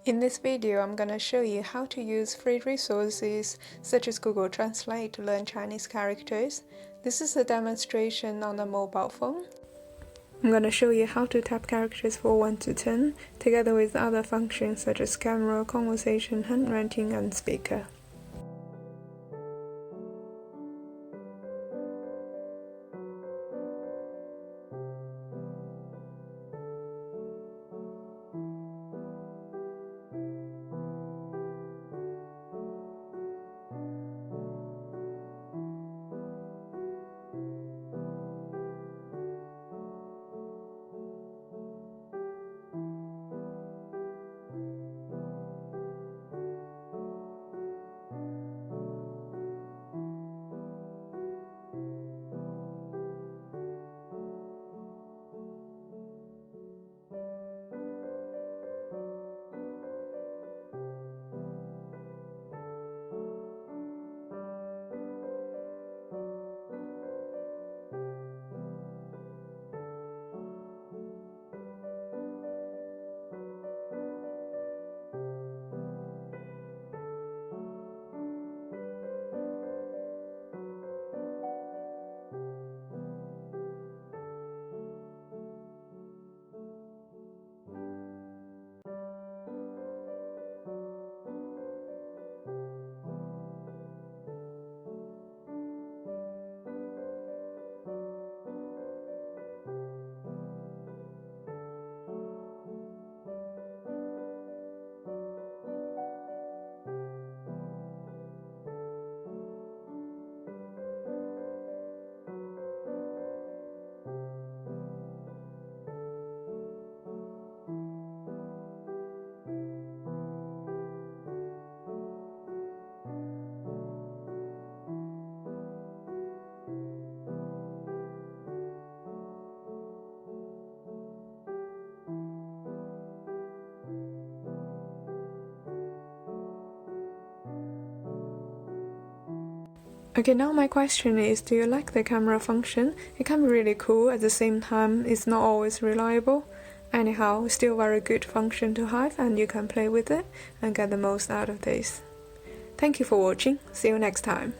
In this video, I'm gonna show you how to use free resources such as Google Translate to learn Chinese characters. This is a demonstration on a mobile phone. I'm gonna show you how to type characters for 1 to 10, together with other functions such as camera, conversation, handwriting, and speaker. Okay, now my question is, do you like the camera function? It can be really cool, at the same time it's not always reliable. Anyhow, still very good function to have, and you can play with it and get the most out of this. Thank you for watching, see you next time.